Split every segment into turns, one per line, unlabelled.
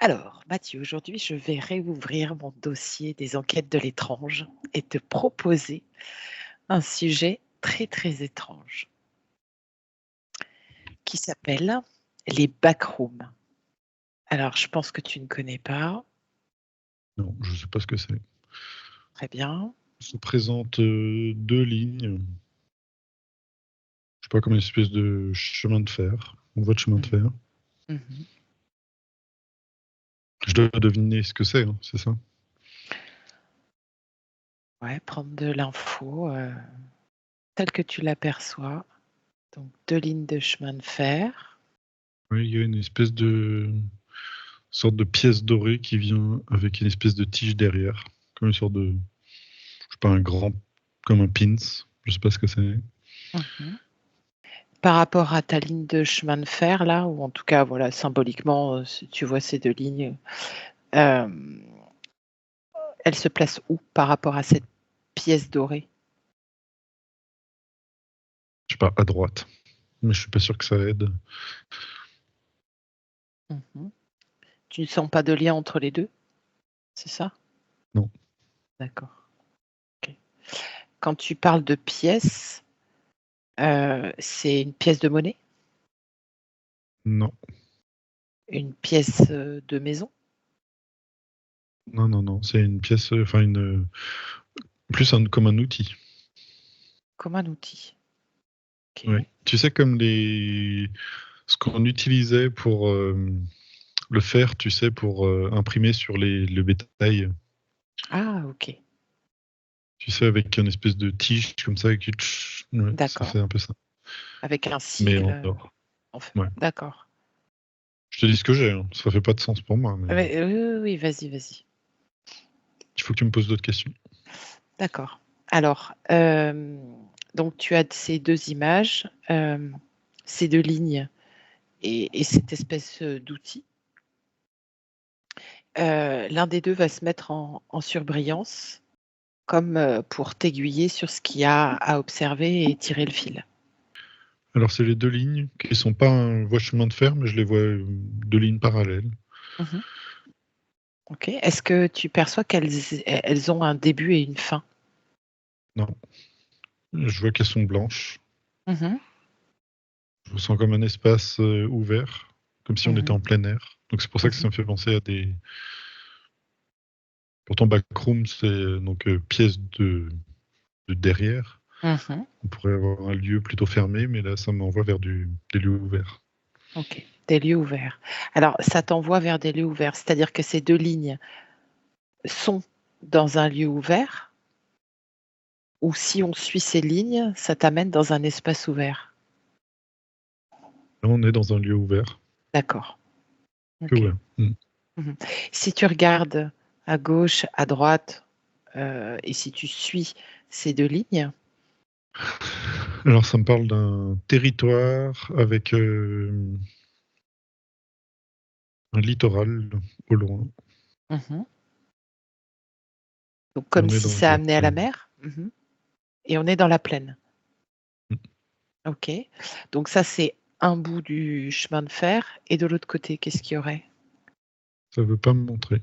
Alors, Mathieu, aujourd'hui, je vais réouvrir mon dossier des enquêtes de l'étrange et te proposer un sujet très, très étrange qui s'appelle les backrooms. Alors, je pense que tu ne connais pas.
Non, je ne sais pas ce que c'est.
Très bien.
Ça présente deux lignes. Je sais pas, comme une espèce de chemin de fer. On voit de chemin de fer.
Mhm.
Je dois deviner ce que c'est, hein, c'est ça?
Ouais, prendre de l'info telle que tu l'aperçois. Donc, deux lignes de chemin de fer.
Oui, il y a une espèce de sorte de pièce dorée qui vient avec une espèce de tige derrière. Comme une sorte de, je sais pas, un grand, comme un pins. Je sais pas ce que c'est.
Mhm. Par rapport à ta ligne de chemin de fer, là, ou en tout cas, voilà, symboliquement, si tu vois ces deux lignes, euh, elle se place où par rapport à cette pièce dorée?
Je sais pas, à droite. Mais je suis pas sûr que ça aide.
Mhm. Tu ne sens pas de lien entre les deux? C'est ça?
Non,
D'accord. Ok. Quand tu parles de pièce, c'est une pièce de monnaie?
non,
Une pièce de maison?
non, non, non. C'est une pièce, enfin plus comme un outil.
Comme un outil.
Oui.
Ok.
Tu sais, comme ce qu'on utilisait pour le fer, tu sais, pour imprimer sur le bétail.
Ah, ok.
Tu sais, avec une espèce de tige comme ça, ouais, ça
D'accord.
fait un peu ça.
Avec un
Mais
sigle.
en or.
En fait.
Ouais.
D'accord.
Je te dis ce que j'ai, hein. Ça fait pas de sens pour moi, mais
Oui, oui, oui, oui, vas-y, vas-y.
il faut que tu me poses d'autres questions.
D'accord. Alors, donc tu as ces deux images, ces deux lignes et cette espèce d'outil. L'un des deux va se mettre en surbrillance, comme pour t'aiguiller sur ce qu'il y a à observer et tirer le fil.
Alors, c'est les deux lignes qui sont pas un voie chemin de fer, mais je les vois deux lignes parallèles.
Mhm. Ok. Est-ce que tu perçois qu'elles ont un début et une fin?
Non, je vois qu'elles sont blanches.
Mhm.
Je ressens comme un espace ouvert, comme si on était
Mhm.
en plein air. Donc, c'est pour ça que
Mhm.
ça me fait penser à des. Pourtant, backroom, c'est donc pièce de derrière.
Mhm.
On pourrait avoir un lieu plutôt fermé, mais là, ça m'envoie vers des lieux ouverts.
Ok. Des lieux ouverts. Alors, ça t'envoie vers des lieux ouverts, c'est-à-dire que ces deux lignes sont dans un lieu ouvert, ou si on suit ces lignes, ça t'amène dans un espace ouvert.
Là, on est dans un lieu ouvert.
D'accord.
Que
Ok.
ouais. Mm.
Mhm. Si tu regardes à gauche, à droite, et si tu suis ces deux lignes,
Alors, ça me parle d'un territoire avec un littoral au loin.
mhm, donc
Et
comme
on est
si
dans
ça
la
amenait à la
plaine.
mer, mhm, et on est dans la plaine.
Mm.
Ok. Donc ça, c'est un bout du chemin de fer, et de l'autre côté, qu'est-ce qu'il y aurait?
Ça veut pas me montrer.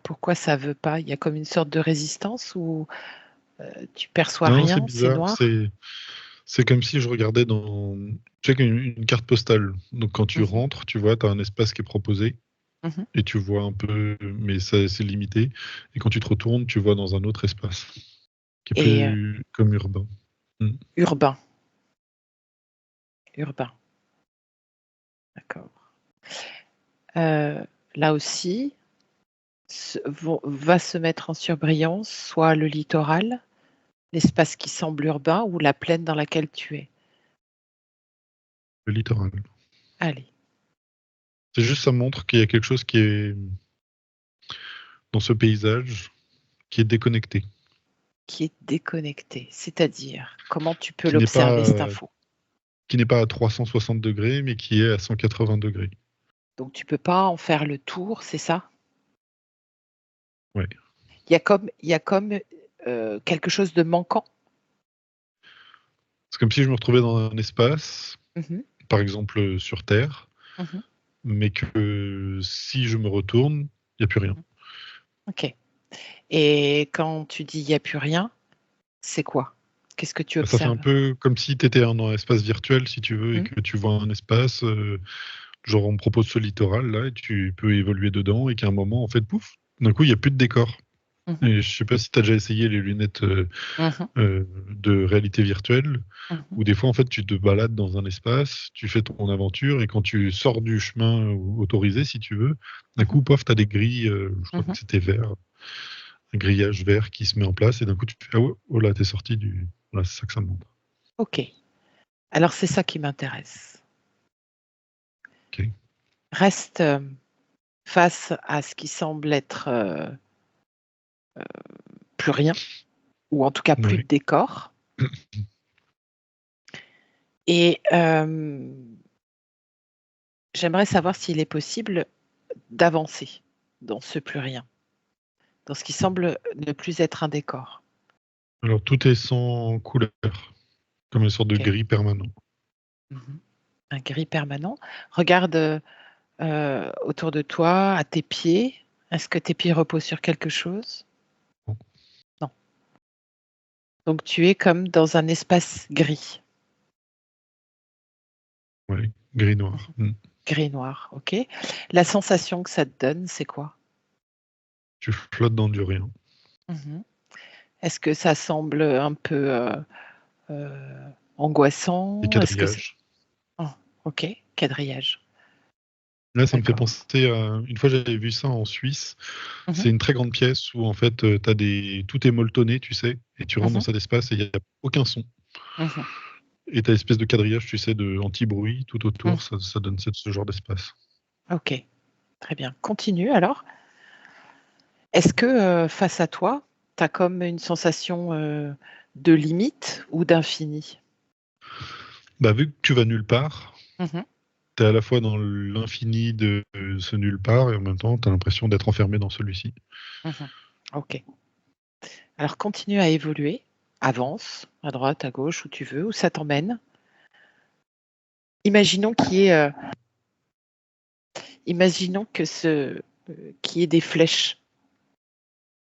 Pourquoi ça veut pas? Il y a comme une sorte de résistance ou tu perçois
Non, c'est
rien, c'est
bizarre.
noir?
C'est comme si je regardais dans, tu sais, une carte postale. Donc, quand tu
Mhm,
rentres, tu vois, tu as un espace qui est proposé
mhm.
et tu vois un peu, mais ça, c'est limité. Et quand tu te retournes, tu vois dans un autre espace qui est
Et
plus comme urbain. Mm.
urbain, urbain, d'accord. Là aussi, va se mettre en surbrillance soit le littoral, l'espace qui semble urbain ou la plaine dans laquelle tu es.
Le littoral.
Allez,
C'est juste, ça montre qu'il y a quelque chose qui est dans ce paysage qui est déconnecté,
qui est déconnecté, c'est-à-dire comment tu peux
qui n'est
l'observer cette
pas,
info.
qui n'est pas à 360 degrés, mais qui est à 180 degrés.
Donc tu peux pas en faire le tour, c'est ça?
Ouais.
Il y a comme quelque chose de manquant.
C'est comme si je me retrouvais dans un espace,
Mhm,
par exemple sur Terre,
Mhm.
mais que si je me retourne, il n'y a plus rien.
Ok. Et quand tu dis il n'y a plus rien, c'est quoi? Qu'est-ce que tu
Ça fait un
observes?
peu comme si tu étais dans un espace virtuel, si tu veux, et
Mhm.
que tu vois un espace, genre on me propose ce littoral, là, et tu peux évoluer dedans, et qu'à un moment, en fait, pouf, d'un coup, il n'y a plus de décor.
Mhm.
Et je sais pas si tu as déjà essayé les lunettes
Mhm.
de réalité virtuelle,
Mhm.
où des fois, en fait, tu te balades dans un espace, tu fais ton aventure, et quand tu sors du chemin autorisé, si tu veux, d'un
Mhm.
coup, pof, tu as des grilles, je crois que
Mhm.
c'était vert, un grillage vert qui se met en place, et d'un coup, tu te fais, ah ouais, oh là, t'es sorti du... Voilà, c'est ça que ça me montre.
Ok. Alors c'est ça qui m'intéresse.
Ok.
Reste face à ce qui semble être plus rien, ou en tout cas plus de
Ouais.
décor. Et j'aimerais savoir s'il est possible d'avancer dans ce plus rien, dans ce qui semble ne plus être un décor.
Alors, tout est sans couleur, comme une sorte de
Ok.
gris permanent.
Mhm. Un gris permanent. Regarde autour de toi, à tes pieds. Est-ce que tes pieds reposent sur quelque chose?
Bon.
Non. Donc tu es comme dans un espace gris.
Ouais, gris-noir.
Gris-noir, ok. La sensation que ça te donne, c'est quoi?
Tu flottes dans du rien.
Mhm. Est-ce que ça semble un peu
Des
angoissant? Est-ce que c'est...
quadrillages.
Oh, ok, quadrillage.
Là, ça me fait
D'accord.
penser à... Une fois, j'avais vu ça en Suisse.
Mhm.
C'est une très grande pièce où, en fait, tout est molletonné, tu sais, et tu rentres dans
Mhm.
cet espace et il n'y a aucun son.
Mhm.
Et tu as une espèce de quadrillage, tu sais, de anti-bruit tout
Mhm.
autour. Ça donne ce genre d'espace.
Ok, très bien. Continue alors. Est-ce que face à toi, tu as comme une sensation de limite ou d'infini?
Bah, vu que tu vas nulle part,
Mhm.
tu es à la fois dans l'infini de ce nulle part et en même temps, tu as l'impression d'être enfermé dans celui-ci.
Mhm. Ok. Alors continue à évoluer. Avance à droite, à gauche, où tu veux, où ça t'emmène. Imaginons imaginons qu'il y ait des flèches,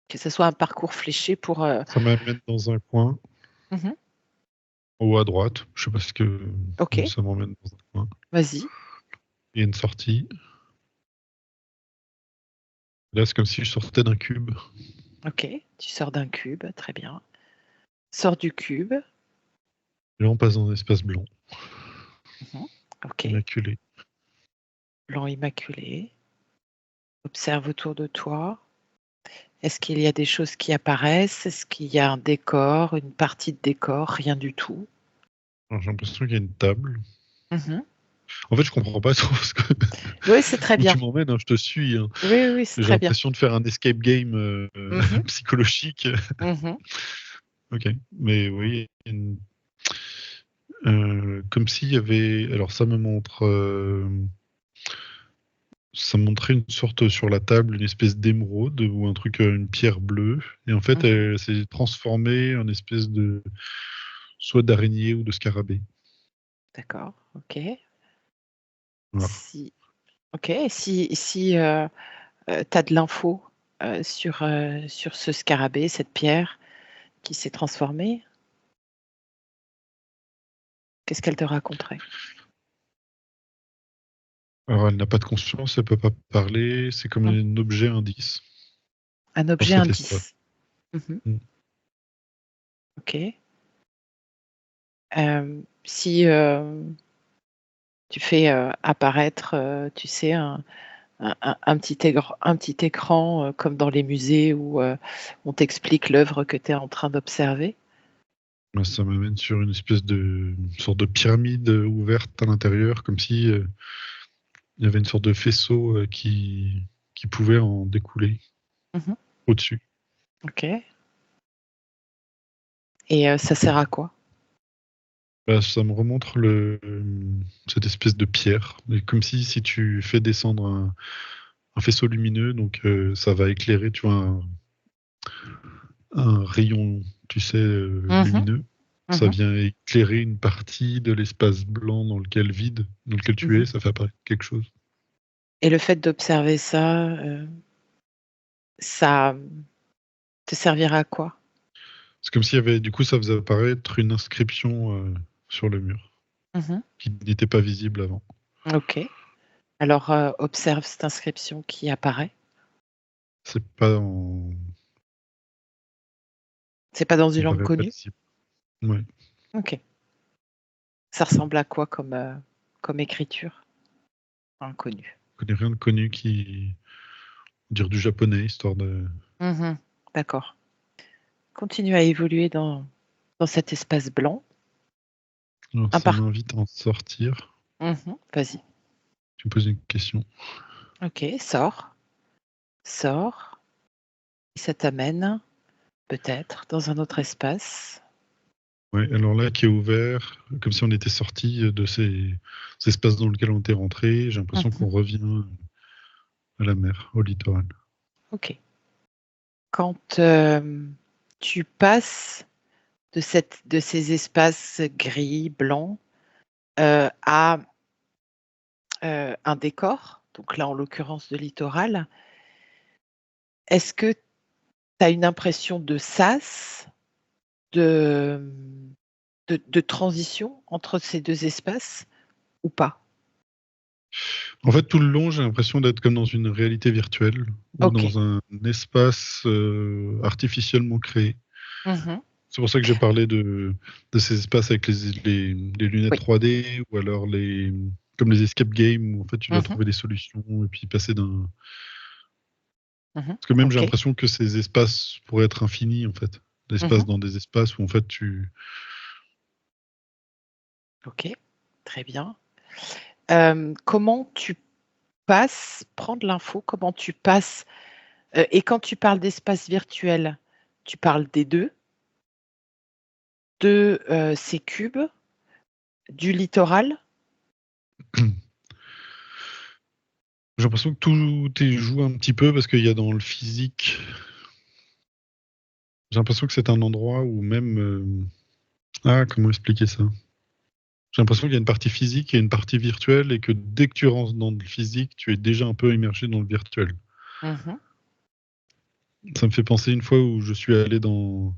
que ce soit un parcours fléché pour.
Ça m'amène dans un coin,
Mhm.
en haut à droite. Je sais pas ce que
Ok,
ça m'emmène dans un coin.
vas-y.
Il y a une sortie. Là, c'est comme si je sortais d'un cube.
Ok, tu sors d'un cube, très bien. Sors du cube.
Et là, on passe dans un espace blanc,
Mhm. Ok,
immaculé.
blanc immaculé. Observe autour de toi. Est-ce qu'il y a des choses qui apparaissent? Est-ce qu'il y a un décor, une partie de décor? Rien du tout.
Alors, j'ai l'impression qu'il y a une table.
Mhm.
En fait, je comprends pas trop
Oui, c'est très
où
bien.
tu m'emmènes, hein, je te suis, hein.
Oui, oui, oui, c'est
J'ai
très bien.
l'impression de faire un escape game
Mhm.
psychologique.
Mhm.
Ok, mais oui, comme s'il y avait. Alors, ça montrait une sorte sur la table, une espèce d'émeraude ou un truc, une pierre bleue. Et en fait,
Mhm.
elle s'est transformée en espèce de soit d'araignée ou de scarabée.
D'accord, ok.
Voilà.
Si, ok, si tu as de l'info sur ce scarabée, cette pierre qui s'est transformée, qu'est-ce qu'elle te raconterait?
Alors, elle n'a pas de conscience, elle peut pas parler. C'est comme
Mhm.
un objet indice
Un
dans
objet
cet espace.
indice. Mhm.
Mm.
Ok. Si tu fais apparaître, tu sais, un petit écran comme dans les musées où on t'explique l'œuvre que tu es en train d'observer.
Bah, ça m'amène sur une sorte de pyramide ouverte à l'intérieur, comme si il y avait une sorte de faisceau qui pouvait en découler
Mhm.
au-dessus.
Ok. Et ça sert à quoi?
Bah, ça me remontre cette espèce de pierre, mais comme si tu fais descendre un faisceau lumineux, donc ça va éclairer, tu vois, un rayon, tu sais,
Mhm.
lumineux. Ça
Mhm.
vient éclairer une partie de l'espace blanc vide dans lequel tu
Mhm.
es, ça fait apparaître quelque chose.
Et le fait d'observer ça, ça te servira à quoi?
C'est comme s'il y avait, du coup, ça faisait apparaître une inscription sur le mur
Mhm.
qui n'était pas visible avant.
Ok. Alors, observe cette inscription qui apparaît.
C'est pas en...
C'est pas dans une
Ça
langue
paraît pas
connue?
visible. Ouais.
Ok. Ça ressemble à quoi comme écriture? Inconnue.
Je connais rien de connu qui... dire du japonais, histoire de...
Mhm. D'accord. Continue à évoluer dans cet espace blanc.
Alors,
Un
ça
par...
m'invite à en sortir.
Mhm. Vas-y.
Tu me poses une question.
Ok, sors. Sors. Et ça t'amène peut-être dans un autre espace.
Ouais, alors là, qui est ouvert, comme si on était sorti de ces espaces dans lesquels on était rentré. J'ai l'impression
Mhm.
qu'on revient à la mer, au littoral.
Ok. Quand tu passes de ces espaces gris, blancs, à un décor, donc là en l'occurrence de littoral, est-ce que tu as une impression de sas, de, de transition entre ces deux espaces ou pas?
En fait, tout le long, j'ai l'impression d'être comme dans une réalité virtuelle ou
Ok.
dans un espace artificiellement créé.
Mhm.
C'est pour ça que j'ai parlé de ces espaces avec les lunettes
Oui.
3D ou alors comme les escape games où en fait tu dois
Mhm.
trouver des solutions et puis passer d'un.
Mhm.
Parce que même j'ai
Ok.
l'impression que ces espaces pourraient être infinis en fait. L'espace
Mhm.
dans des espaces où en fait tu.
Ok. Très bien. Comment tu passes, prendre l'info, comment tu passes, et quand tu parles d'espace virtuel, tu parles des deux, de ces cubes, du littoral?
J'ai l'impression que tout est joué un petit peu parce qu'il y a dans le physique. J'ai l'impression que c'est un endroit où même. Ah, comment expliquer ça? J'ai l'impression qu'il y a une partie physique et une partie virtuelle et que dès que tu rentres dans le physique, tu es déjà un peu immergé dans le virtuel.
Mhm.
Ça me fait penser une fois où je suis allé dans.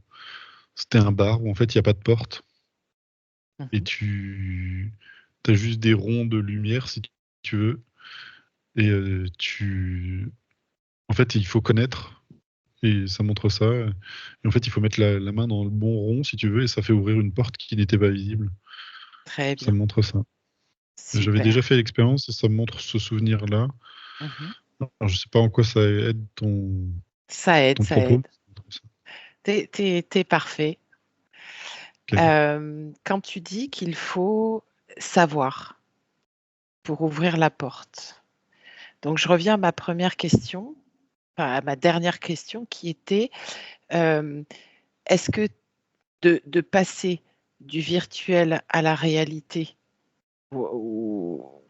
C'était un bar où en fait il n'y a pas de porte et
Mhm.
tu as juste des ronds de lumière si tu veux. Et En fait, il faut connaître et ça montre ça. Et en fait, il faut mettre la main dans le bon rond si tu veux et ça fait ouvrir une porte qui n'était pas visible.
Très
Ça
bien.
montre ça. J'avais déjà
Super.
fait l'expérience et ça me montre ce souvenir-là.
Mhm.
Alors, je sais pas en quoi ça aide
Ça aide,
ton
ça
propos.
aide. T'es parfait.
Ok.
Quand tu dis qu'il faut savoir pour ouvrir la porte. Donc, je reviens à ma première question, enfin, à ma dernière question qui était, euh, est-ce que de passer du virtuel à la réalité, au,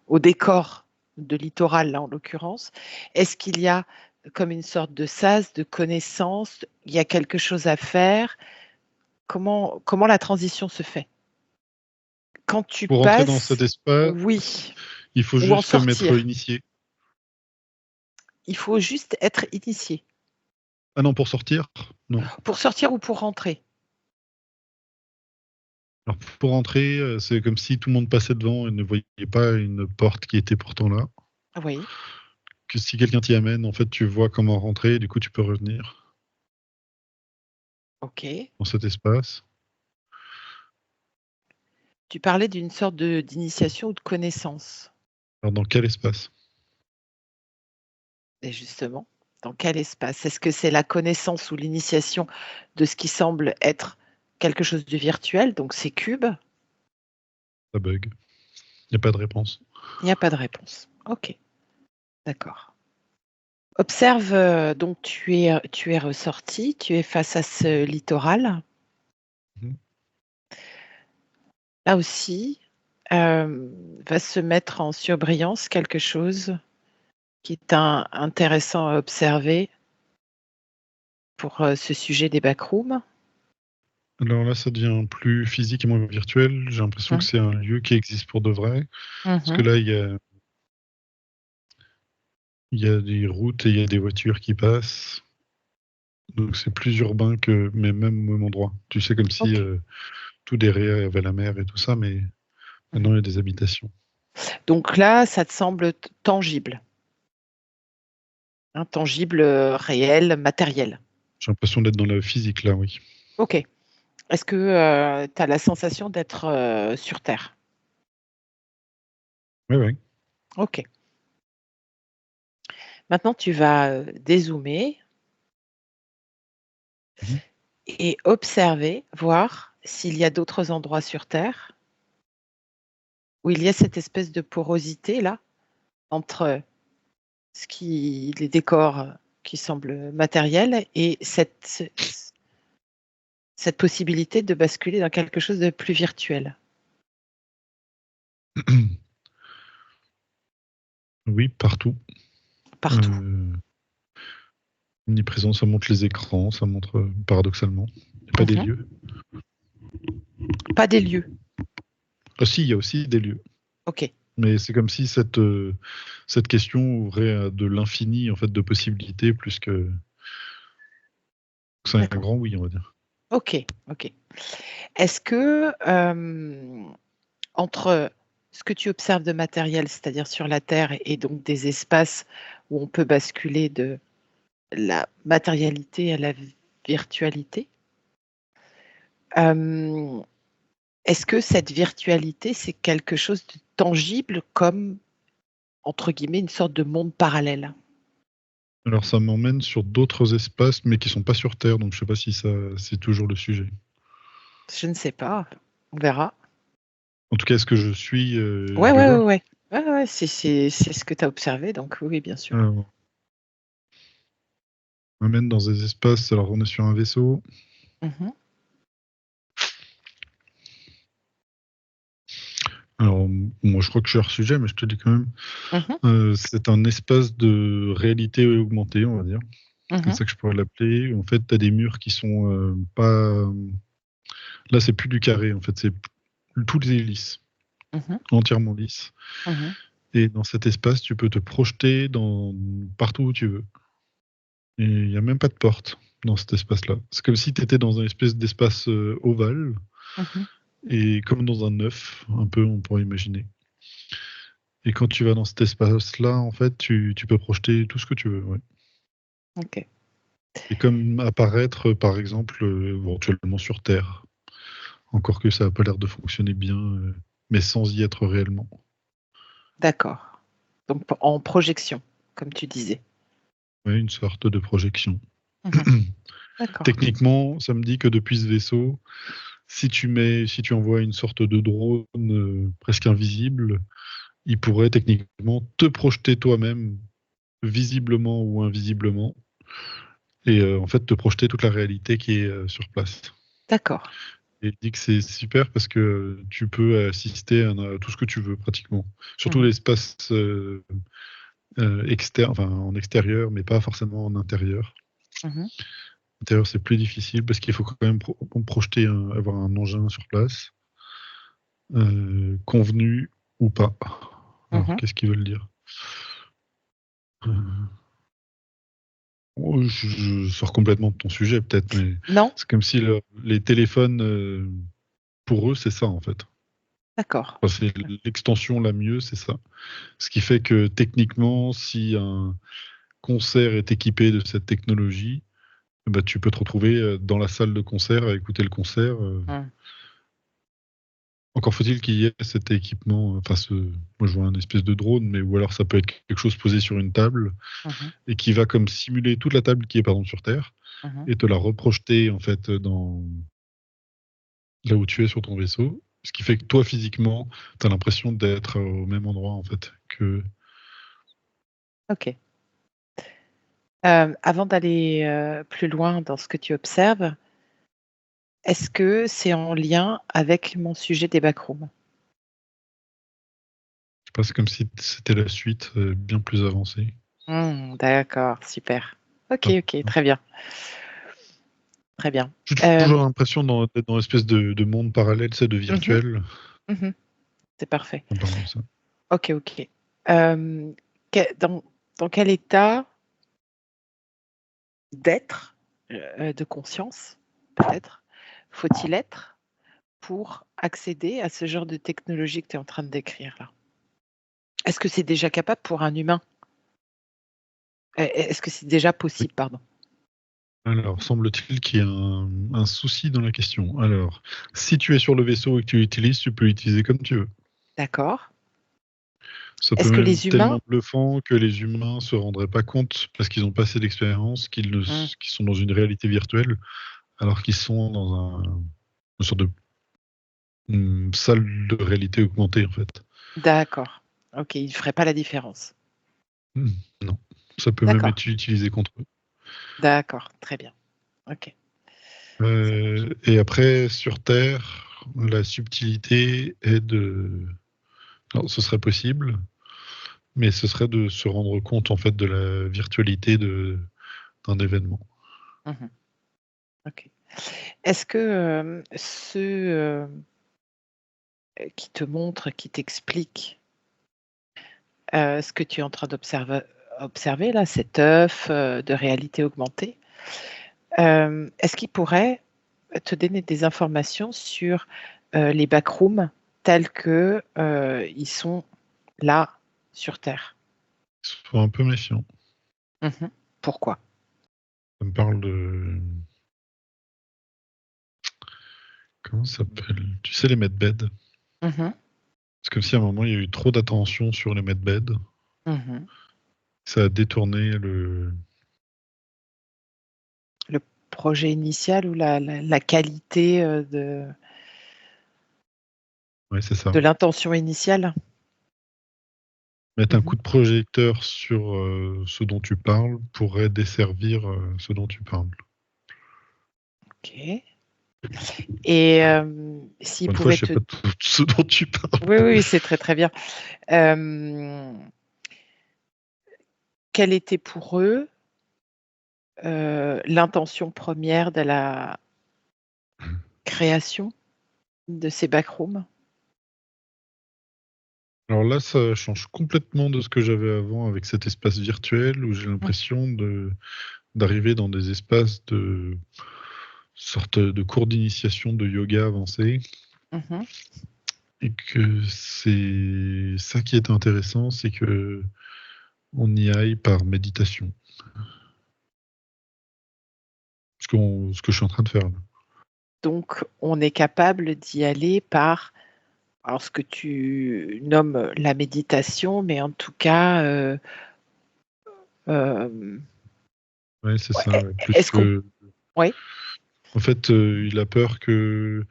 au décor de littoral, là en l'occurrence, est-ce qu'il y a comme une sorte de sas, de connaissance, il y a quelque chose à faire? Comment la transition se fait? Quand tu
Pour rentrer dans cet
passes,
espace,
oui,
il faut
ou en
juste m'être
sortir.
initié.
Il faut juste être initié.
Ah non, pour sortir? Non.
Pour sortir ou pour rentrer?
Alors, pour rentrer, c'est comme si tout le monde passait devant et ne voyait pas une porte qui était pourtant là.
Oui,
Que si quelqu'un t'y amène, en fait, tu vois comment rentrer et du coup, tu peux revenir
ok.
dans cet espace.
Tu parlais d'une sorte d'initiation ou de connaissance.
Alors, dans quel espace?
Et justement, dans quel espace? Est-ce que c'est la connaissance ou l'initiation de ce qui semble être quelque chose de virtuel, donc ces cubes?
Ça bug. Il n'y a pas de réponse.
Il n'y a pas de réponse. Ok, d'accord. Observe, donc tu es ressorti, tu es face à ce littoral.
Mhm.
Là aussi, va se mettre en surbrillance quelque chose qui est intéressant à observer pour ce sujet des backrooms.
Alors là, ça devient plus physique et moins virtuel. J'ai l'impression que
Mmh.
c'est un lieu qui existe pour de vrai. Parce que
Mmh.
là, il y a des routes et il y a des voitures qui passent. Donc c'est plus urbain que, mais même au même endroit. Tu sais, comme si
OK.
tout derrière avait la mer et tout ça, mais
Mmh.
maintenant il y a des habitations.
Donc là, ça te semble tangible, hein, tangible, réel, matériel.
J'ai l'impression d'être dans la physique là, oui.
OK. Est-ce que, tu as la sensation d'être, sur terre?
Oui, oui.
OK. Maintenant tu vas, dézoomer
Mhm.
et observer, voir s'il y a d'autres endroits sur terre où il y a cette espèce de porosité là, entre les décors, qui semblent matériels et cette possibilité de basculer dans quelque chose de plus virtuel.
Oui, partout.
Partout.
Euh, Omniprésent, ça montre les écrans, ça montre paradoxalement. Il n'y a pas des
Mmh.
lieux.
Pas des lieux.
Ah si, il y a aussi des lieux.
OK.
Mais c'est comme si cette question ouvrait à de l'infini en fait de possibilités plus que c'est un
D'accord.
grand oui, on va dire.
OK, OK. Est-ce que, entre ce que tu observes de matériel, c'est-à-dire sur la Terre et donc des espaces où on peut basculer de la matérialité à la virtualité, hem, est-ce que cette virtualité, c'est quelque chose de tangible comme, entre guillemets, «une sorte de monde parallèle»?
Alors ça m'emmène sur d'autres espaces, mais qui sont pas sur Terre, donc je sais pas si ça c'est toujours le sujet.
Je ne sais pas, on verra.
En tout cas, est-ce que je suis
Ouais,
le
ouais, ouais,
vois?
ouais. Ouais, ouais, c'est ce que tu as observé, donc oui, bien sûr.
Alors, on m'emmène dans des espaces. Alors on est sur un vaisseau.
Mmh.
Alors moi je crois que je suis hors sujet, mais je te dis quand même.
Mmh.
C'est un espace de réalité augmentée, on va dire. C'est comme
Mmh.
ça que je pourrais l'appeler. En fait, tu as des murs qui sont pas. Là, c'est plus du carré, en fait, c'est tout est lisse,
Mmh.
entièrement lisse.
Mmh.
Et dans cet espace, tu peux te projeter partout où tu veux. Et il n'y a même pas de porte dans cet espace-là. C'est comme si tu étais dans une espèce d'espace ovale,
Mmh.
et comme dans un œuf, un peu, on pourrait imaginer. Et quand tu vas dans cet espace-là, en fait, tu peux projeter tout ce que tu veux. Ouais.
OK.
Et comme apparaître, par exemple, éventuellement sur Terre. Encore que ça n'a pas l'air de fonctionner bien, mais sans y être réellement.
D'accord. Donc en projection, comme tu disais.
Ouais, une sorte de projection.
Mmh. D'accord.
Techniquement, ça me dit que depuis ce vaisseau, si tu envoies une sorte de drone presque invisible, il pourrait techniquement te projeter toi-même, visiblement ou invisiblement, et en fait te projeter toute la réalité qui est sur place.
D'accord.
Et il dit que c'est super parce que tu peux assister à tout ce que tu veux pratiquement. Surtout
Mmh.
l'espace enfin, en extérieur, mais pas forcément en intérieur.
Mmh.
Intérieur, c'est plus difficile parce qu'il faut quand même projeter, avoir un engin sur place, convenu ou pas. Alors,
Mmh.
qu'est-ce qu'ils veulent dire? Euh, oh, je sors complètement de ton sujet, peut-être, mais
Non?
c'est comme si les téléphones, pour eux, c'est ça, en fait.
D'accord.
Enfin, c'est l'extension la mieux, c'est ça. Ce qui fait que techniquement, si un concert est équipé de cette technologie, bah, tu peux te retrouver dans la salle de concert à écouter le concert.
Mmh.
Encore faut-il qu'il y ait cet équipement. Enfin, moi je vois un espèce de drone, mais ou alors ça peut être quelque chose posé sur une table
Mmh.
et qui va comme simuler toute la table qui est par exemple sur Terre
Mmh.
et te la reprojeter en fait dans là où tu es sur ton vaisseau. Ce qui fait que toi physiquement, tu as l'impression d'être au même endroit en fait que.
OK. Avant d'aller, plus loin dans ce que tu observes, est-ce que c'est en lien avec mon sujet des backrooms?
Je sais pas, c'est comme si c'était la suite bien plus avancée.
D'accord, super. OK,
Hop.
OK, très bien. Très bien.
J'ai toujours l'impression d'être dans une espèce de monde parallèle, de
Mhm,
virtuel.
mhm, c'est parfait.
En parlant de ça.
Ok, ok. Euh, dans, dans quel état d'être, de conscience, peut-être, faut-il être pour accéder à ce genre de technologie que tu es en train de décrire là? Est-ce que c'est déjà capable pour un humain? Est-ce que c'est déjà
Oui.
possible, pardon?
Alors, semble-t-il qu'il y a un souci dans la question. Alors, si tu es sur le vaisseau et que tu l'utilises, tu peux l'utiliser comme tu veux.
D'accord.
Ça peut
Est-ce que
même être
les humains...
tellement bluffant que les humains se rendraient pas compte parce qu'ils ont passé l'expérience
Hmm,
qu'ils sont dans une réalité virtuelle alors qu'ils sont dans une sorte de salle de réalité augmentée en fait.
d'accord. Ok, ils ne feraient pas la différence.
Hmm, non, ça peut même
D'accord.
être utilisé contre eux.
D'accord, très bien. Ok, ça marche.
Et après, sur Terre, la subtilité est de... Alors, ce serait possible, mais ce serait de se rendre compte en fait de la virtualité d'un événement.
Mhm, ok. Est-ce que ceux qui te montrent, qui t'expliquent ce que tu es en train observer là, cet œuf de réalité augmentée, est-ce qu'ils pourraient te donner des informations sur les backrooms tels que ils sont là sur Terre?
Ils sont un peu méfiants.
Mhm. Pourquoi?
Ça me parle de... Comment ça s'appelle? Tu sais, les medbeds.
Mhm.
C'est comme si à un moment, il y a eu trop d'attention sur les medbeds.
Mhm.
Ça a détourné le...
Le projet initial ou la qualité
Ouais, c'est ça.
de l'intention initiale?
Mettre un
Mhm.
coup de projecteur sur ce dont tu parles pourrait desservir ce dont tu parles.
Ok. Et s'ils
Encore une fois,
pouvaient
je sais
te...
pas tout ce dont tu parles.
Oui, oui, c'est très très bien. Euh, Quelle était pour eux l'intention première de la création de ces backrooms?
Alors là, ça change complètement de ce que j'avais avant avec cet espace virtuel où j'ai
Mhm.
l'impression d'arriver dans des espaces de sorte de cours d'initiation de yoga avancé
Mhm.
et que c'est ça qui est intéressant, c'est que on y aille par méditation. Ce que je suis en train de faire là.
Donc, on est capable d'y aller par, alors ce que tu nommes la méditation, mais en tout cas, euh,
Ouais, c'est ça,
ouais,
ouais. Plus
est-ce qu'on...
que
Oui.
en fait, il a peur que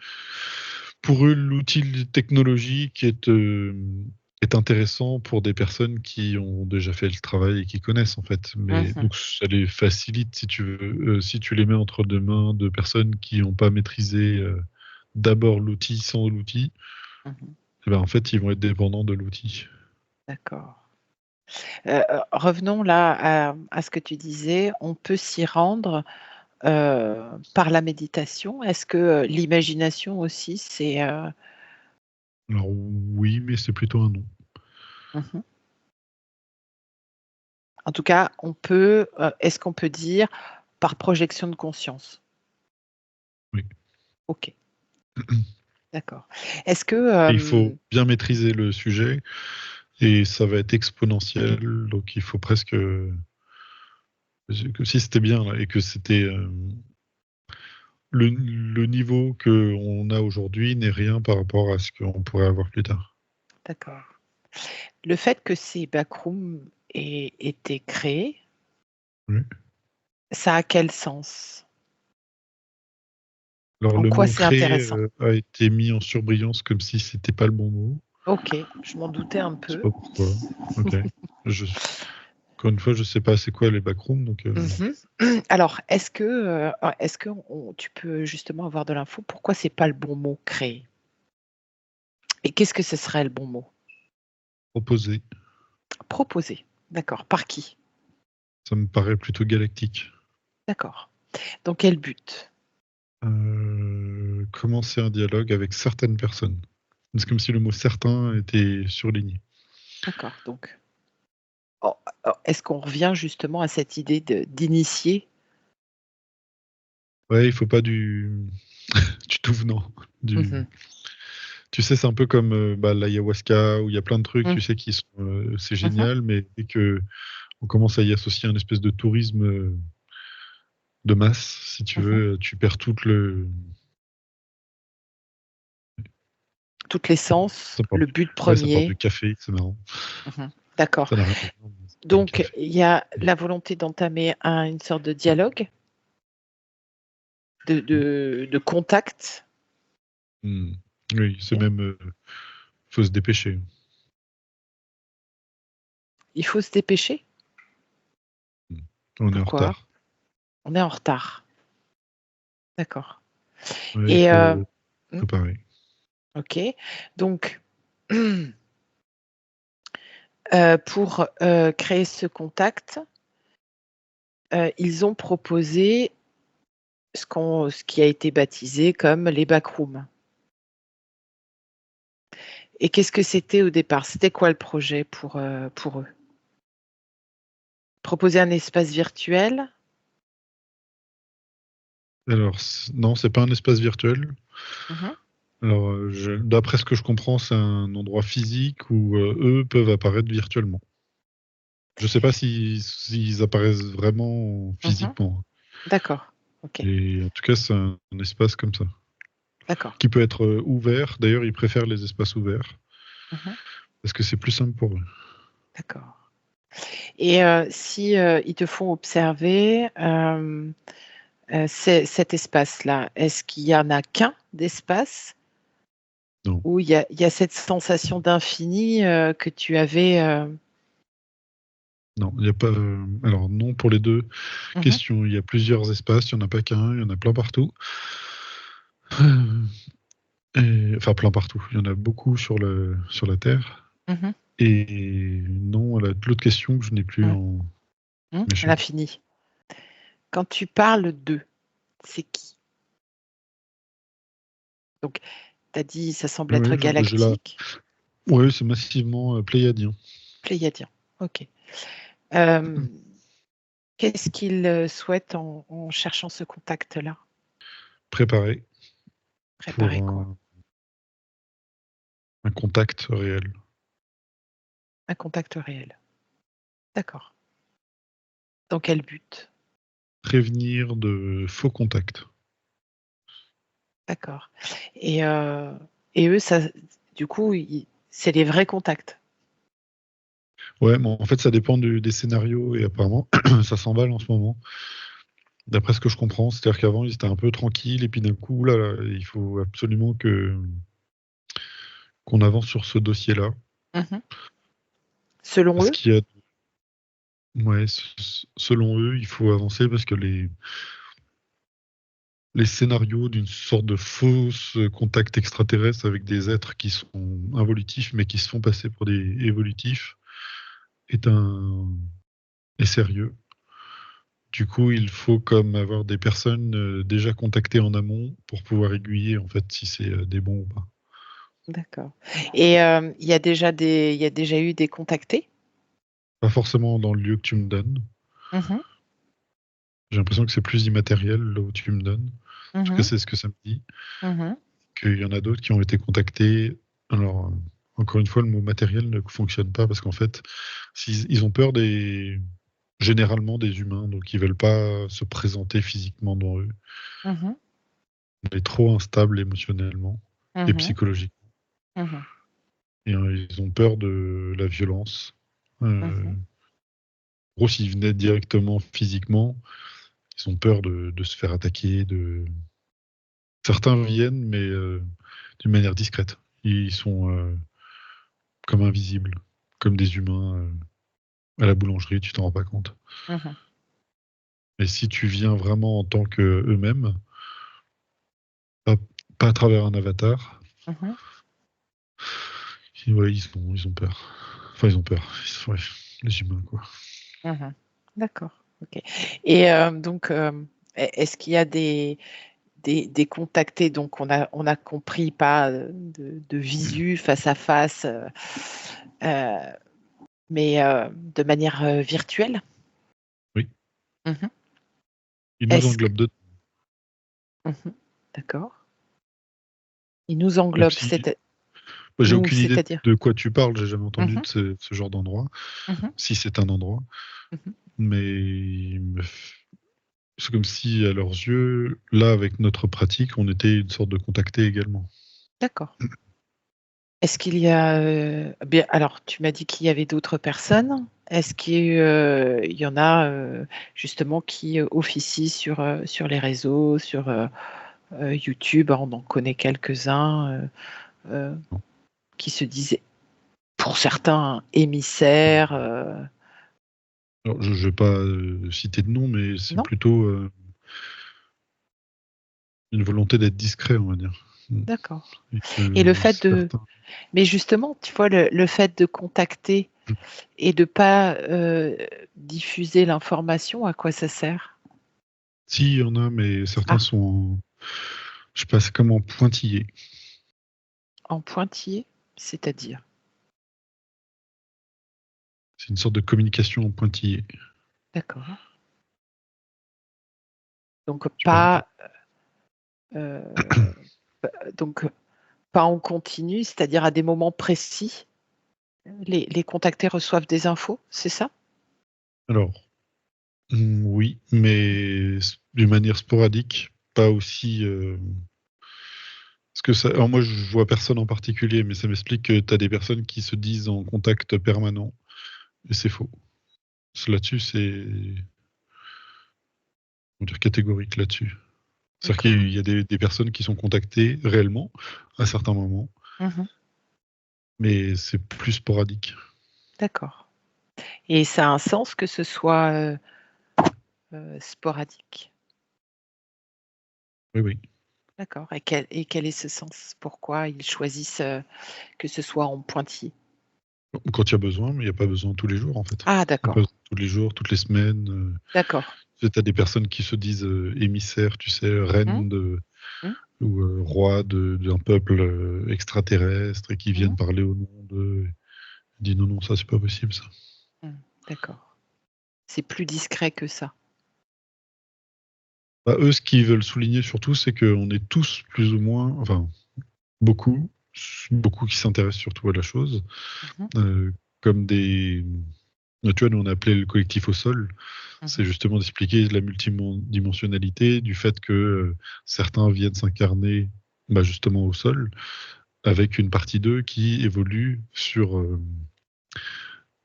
pour eux, l'outil technologique est intéressant pour des personnes qui ont déjà fait le travail et qui connaissent en fait. Mais
Mhm.
donc ça les facilite si tu veux. Si tu les mets entre deux mains de personnes qui n'ont pas maîtrisé d'abord l'outil sans l'outil,
Mhm.
eh ben, en fait ils vont être dépendants de l'outil.
D'accord. Revenons là à ce que tu disais. On peut s'y rendre par la méditation. Est-ce que l'imagination aussi, c'est...
Alors oui, mais c'est plutôt un non.
Mhm. En tout cas, on peut, est-ce qu'on peut dire par projection de conscience?
Oui.
Ok, d'accord. Est-ce que...
Et il faut bien maîtriser le sujet et ça va être exponentiel, donc il faut presque que si c'était bien là, et que c'était le niveau qu'on a aujourd'hui n'est rien par rapport à ce qu'on pourrait avoir plus tard.
d'accord. Le fait que ces backrooms aient été créés,
Oui.
ça a quel sens?
Alors
En
le
quoi
mot
c'est
créer
intéressant?
a été mis en surbrillance comme si c'était pas le bon mot.
Ok, je m'en doutais un
Je sais
peu.
pas pourquoi. Ok. Je, Encore une fois, je sais pas c'est quoi les backrooms, donc
Mhm. Alors, est-ce que tu peux justement avoir de l'info? Pourquoi c'est pas le bon mot créer? Et qu'est-ce que ce serait le bon mot?
proposer.
Proposer. D'accord. Par qui?
Ça me paraît plutôt galactique.
D'accord. Dans quel but?
Commencer un dialogue avec certaines personnes. C'est comme si le mot certain était surligné.
D'accord, donc est-ce qu'on revient justement à cette idée d'initier?
Ouais, il faut pas du tout venant.
Mmh.
Tu sais, c'est un peu comme l'ayahuasca où il y a plein de trucs,
Mmh.
tu sais, qui sont, c'est
Mmh.
génial, mais dès que on commence à y associer un espèce de tourisme de masse, si tu
Mmh.
veux, tu perds toute le.
Toute l'essence,
Ça parle,
le but
ouais, ça parle de
premier.
café, c'est marrant.
Mmh. D'accord.
Ça n'a rien à voir, mais ça parle de
Donc
café.
il y a la volonté d'entamer une sorte de dialogue, de contact.
Hmm. Oui, c'est
OK.
même. Faut se dépêcher.
Il faut se dépêcher?
Hmm. On est en
Pourquoi?
retard.
On est en retard. D'accord.
Ouais, il
Et
faut
mmh,
préparer.
OK. Donc pour, créer ce contact, ils ont proposé ce qui a été baptisé comme les backrooms. Et qu'est-ce que c'était au départ? C'était quoi le projet pour eux? Proposer un espace virtuel?
Alors, non, c'est pas un espace virtuel.
Mmh.
Alors, d'après ce que je comprends, c'est un endroit physique où eux peuvent apparaître virtuellement. Je sais pas s'ils apparaissent vraiment
Mmh.
physiquement.
D'accord. OK.
Et en tout cas, c'est un espace comme ça,
D'accord.
qui peut être ouvert. D'ailleurs, ils préfèrent les espaces ouverts
Mmh.
parce que c'est plus simple pour eux.
D'accord. Et si, ils te font observer, cet espace-là, est-ce qu'il y en a qu'un d'espace?
Non,
Ou il y a cette sensation d'infini, que tu avais,
non, il y a pas. Alors non pour les deux
Mmh.
questions. Il y a plusieurs espaces. Il y en a pas qu'un. Il y en a plein partout. Enfin, plein partout. Il y en a beaucoup sur la Terre.
Mmh.
Et non, l'autre question que je n'ai plus
Mmh.
en
Mmh.
m'échappe.
L'infini. Quand tu parles d'eux, c'est qui? Donc tu as dit ça semble être
Oui, je la.
galactique,
Oui, c'est massivement pléiadien.
pléiadien. OK. Hem, Qu'est-ce qu'ils, souhaitent en cherchant ce contact-là?
Préparé pour
Préparer quoi?
un contact réel.
Un contact réel. D'accord. Dans quel but?
Prévenir de faux contacts.
D'accord. Et eux, ça du coup, c'est les vrais contacts?
Ouais, mais en fait, ça dépend des scénarios et apparemment, ça s'emballe en ce moment. D'après ce que je comprends, c'est-à-dire qu'avant, ils étaient un peu tranquilles et puis d'un coup, là, il faut absolument qu'on avance sur ce dossier-là.
Mmh. Selon
Parce
eux?
qu'il y a, ouais, selon eux, il faut avancer parce que les scénarios d'une sorte de fausse contact extraterrestre avec des êtres qui sont involutifs mais qui se font passer pour des évolutifs est est sérieux. Du coup, il faut comme avoir des personnes déjà contactées en amont pour pouvoir aiguiller en fait si c'est des bons ou pas.
D'accord. Et il y a déjà eu des contactés?
Pas forcément dans le lieu que tu me donnes.
Mmh.
J'ai l'impression que c'est plus immatériel là où tu me donnes. En tout cas,
Mmh.
c'est ce que ça me dit.
Mmh.
Qu'il y en a d'autres qui ont été contactés. Alors, encore une fois, le mot matériel ne fonctionne pas parce qu'en fait, ils ont peur généralement des humains, donc ils veulent pas se présenter physiquement devant eux.
Mmh.
On est trop instable émotionnellement et
Mmh.
psychologiquement.
Mmh.
Et ils ont peur de la violence.
Mmh.
En gros, s'ils venaient directement physiquement, ils ont peur de se faire attaquer. Certains viennent, mais d'une manière discrète. Ils sont comme invisibles, comme des humains à la boulangerie, tu t'en rends pas compte.
Mmh.
Mais si tu viens vraiment en tant que eux-mêmes, pas, pas à travers un avatar,
Mmh.
ouais, ils ont peur. Enfin, ils ont peur. Ouais, les humains, quoi.
Mmh. D'accord, OK. Et donc, est-ce qu'il y a des contactés, donc on a compris, pas de visu face à face, mais de manière virtuelle.
Oui.
Mhm.
Il nous
Est-ce que...
englobe dedans.
Mhm. D'accord. Il nous
Même
englobe,
si moi, j'ai
nous,
aucune idée
c'est-à-dire.
de quoi tu parles, j'ai jamais entendu
Mhm.
de ce genre d'endroit,
Mhm.
si c'est un endroit.
Mhm.
Mais c'est comme si, à leurs yeux, là, avec notre pratique, on était une sorte de contacté également.
D'accord. Est-ce qu'il y a... bien, alors, tu m'as dit qu'il y avait d'autres personnes. Est-ce qu'il y en a justement qui officient sur les réseaux, sur YouTube? On en connaît quelques-uns qui se disent, pour certains, émissaires.
Alors, je ne vais pas citer de nom, mais c'est
Non?
plutôt une volonté d'être discret, on va dire.
D'accord.
Et
Et le
que
fait de...
certains...
Mais justement, tu vois, le fait de contacter et de ne pas diffuser l'information, à quoi ça sert?
Si, il y en a, mais certains
Ah,
sont, je sais pas, c'est comme en pointillé.
en pointillé, c'est-à-dire?
C'est une sorte de communication en pointillé.
D'accord. Donc
Je sais pas.
euh, donc pas en continu, c'est-à-dire à des moments précis, les contactés reçoivent des infos, c'est ça?
Alors, oui, mais d'une manière sporadique, pas aussi. Parce que ça, alors moi, je vois personne en particulier, mais ça m'explique que tu as des personnes qui se disent en contact permanent, et c'est faux. Là-dessus, c'est, on va dire, catégorique là-dessus. C'est-à-dire
D'accord.
qu'il y a des personnes qui sont contactées réellement à certains moments,
Mhm.
mais c'est plus sporadique.
D'accord. Et ça a un sens que ce soit sporadique.
Oui, oui.
D'accord. Et quel est ce sens? Pourquoi ils choisissent que ce soit en pointillé?
Quand il y a besoin, mais il n'y a pas besoin tous les jours, en fait.
Ah,
Il n'y a pas
d'accord.
besoin tous les jours, toutes les semaines.
D'accord.
Tu as des personnes qui se disent émissaires, tu sais,
Hum,
reines
hum,
ou rois d'un peuple extraterrestre et qui viennent
hum,
parler au nom de. Dit non, non, ça c'est pas possible ça.
D'accord. C'est plus discret que ça.
Bah, eux, ce qu'ils veulent souligner surtout, c'est qu'on est tous plus ou moins, enfin beaucoup, beaucoup qui s'intéressent surtout à la chose,
Mhm,
comme des. Tu vois, nous on a appelé le collectif au sol. C'est
mhm,
justement d'expliquer la multidimensionnalité du fait que certains viennent s'incarner bah, justement au sol, avec une partie d'eux qui évolue sur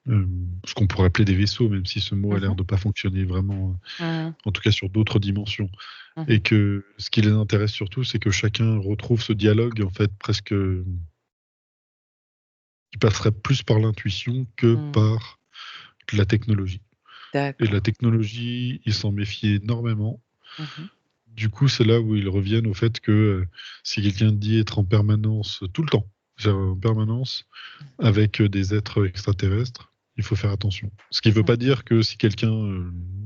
ce qu'on pourrait appeler des vaisseaux, même si ce mot a l'air
mhm,
de pas fonctionner vraiment,
mhm,
en tout cas sur d'autres dimensions.
mhm,
Et que ce qui les intéresse surtout, c'est que chacun retrouve ce dialogue, en fait, presque qui passerait plus par l'intuition que
mhm.
par la technologie. Et la
D'accord.
technologie, ils s'en méfient énormément.
Mhm,
Du coup, c'est là où ils reviennent au fait que si quelqu'un dit être en permanence, tout le temps, c'est-à-dire en permanence, avec des êtres extraterrestres, il faut faire attention. Ce qui ne veut
mhm.
pas dire que si quelqu'un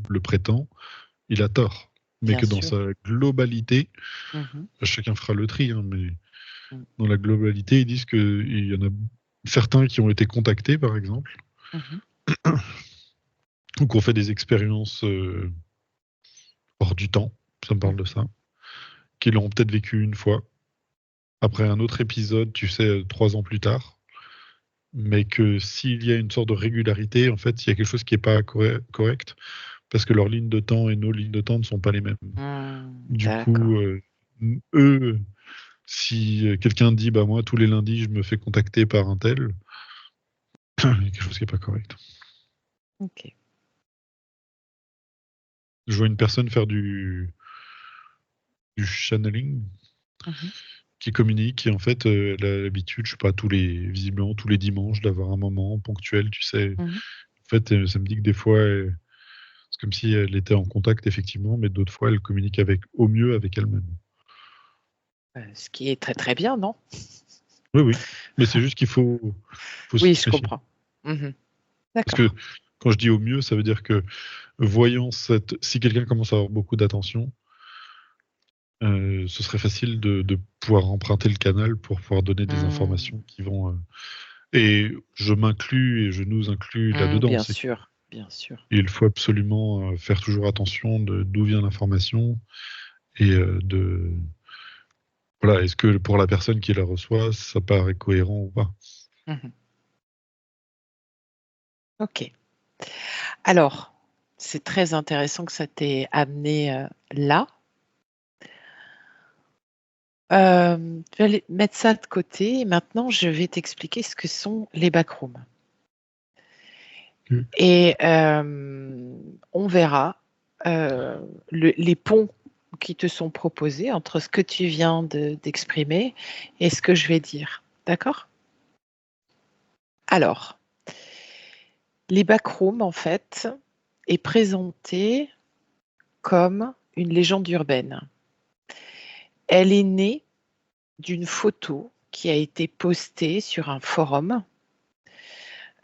le prétend, il a tort. Mais
Bien
que dans
sûr.
sa globalité,
Mhm,
chacun fera le tri, hein, mais
mhm,
dans la globalité, ils disent qu'il y en a certains qui ont été contactés, par exemple,
mhm,
ou qui ont fait des expériences hors du temps, ça me parle de
mhm.
ça, qui l'ont peut-être vécu une fois, après un autre épisode, tu sais, 3 ans plus tard, mais que s'il y a une sorte de régularité, en fait, il y a quelque chose qui n'est pas correct, parce que leurs lignes de temps et nos lignes de temps ne sont pas les mêmes. Du coup,
D'accord.
eux, si quelqu'un dit, bah moi, tous les lundis, je me fais contacter par un tel, il y a quelque chose qui n'est pas correct.
Ok.
Je vois une personne faire du channeling
Mhm,
qui communique et en fait, elle a l'habitude, je sais pas, visiblement tous les dimanches, d'avoir un moment ponctuel, tu sais.
mhm.
En fait, ça me dit que des fois, c'est comme si elle était en contact, effectivement, mais d'autres fois, elle communique au mieux avec elle-même.
Ce qui est très très bien, non?
Oui, oui. Mais c'est juste qu'il faut se
Oui, je
méfier.
comprends. Mhm.
Parce que
D'accord.
quand je dis au mieux, ça veut dire que voyant si quelqu'un commence à avoir beaucoup d'attention, ce serait facile de pouvoir emprunter le canal pour pouvoir donner des informations
Mmh.
qui vont. Et je m'inclus et je nous inclus là-dedans.
Bien
C'est
sûr, bien sûr.
qu'il faut absolument faire toujours attention d'où vient l'information et de. Voilà, est-ce que pour la personne qui la reçoit, ça paraît cohérent ou pas?
Mmh. OK. Alors, c'est très intéressant que ça t'ait amené, là. Je vais aller mettre ça de côté et maintenant je vais t'expliquer ce que sont les backrooms
Mm.
et on verra, les ponts qui te sont proposés entre ce que tu viens d'exprimer et ce que je vais dire. D'accord? Alors, les backrooms, en fait, est présenté comme une légende urbaine. Elle est née d'une photo qui a été postée sur un forum,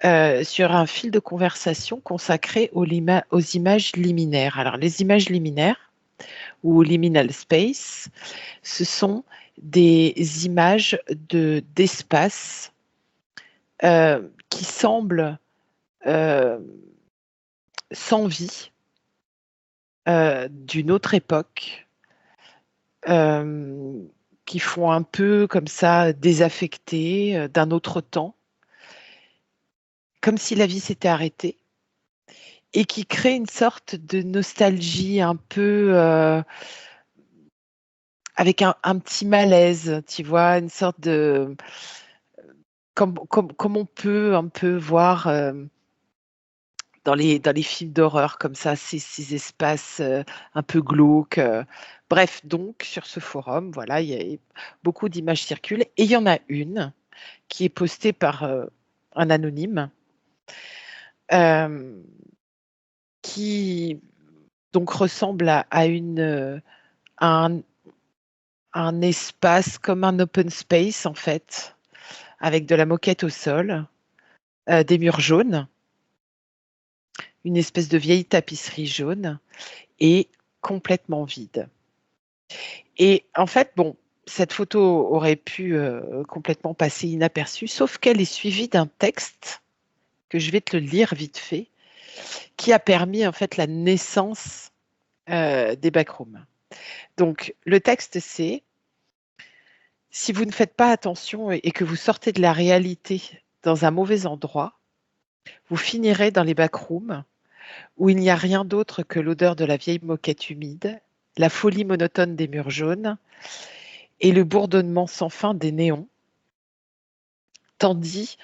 sur un fil de conversation consacré aux images liminaires. Alors les images liminaires ou liminal space, ce sont des images d'espace, qui semblent, heu, sans vie, d'une autre époque, hem, qui font un peu comme ça désaffectés, d'un autre temps, comme si la vie s'était arrêtée et qui créent une sorte de nostalgie un peu, avec un petit malaise, tu vois? Une sorte de comme on peut un peu voir, dans les films d'horreur comme ça, ces espaces, un peu glauques, bref, donc sur ce forum, voilà, il y a beaucoup d'images circulent et il y en a une qui est postée par, un anonyme, hem, qui donc ressemble à à un espace comme un open space en fait, avec de la moquette au sol, des murs jaunes, une espèce de vieille tapisserie jaune et complètement vide. Et en fait, bon, cette photo aurait pu, complètement passer inaperçue, sauf qu'elle est suivie d'un texte que je vais te le lire vite fait, qui a permis en fait la naissance, des backrooms. Donc le texte c'est: «Si vous ne faites pas attention et que vous sortez de la réalité dans un mauvais endroit, vous finirez dans les backrooms où il n'y a rien d'autre que l'odeur de la vieille moquette humide, la folie monotone des murs jaunes et le bourdonnement sans fin des néons, tandis,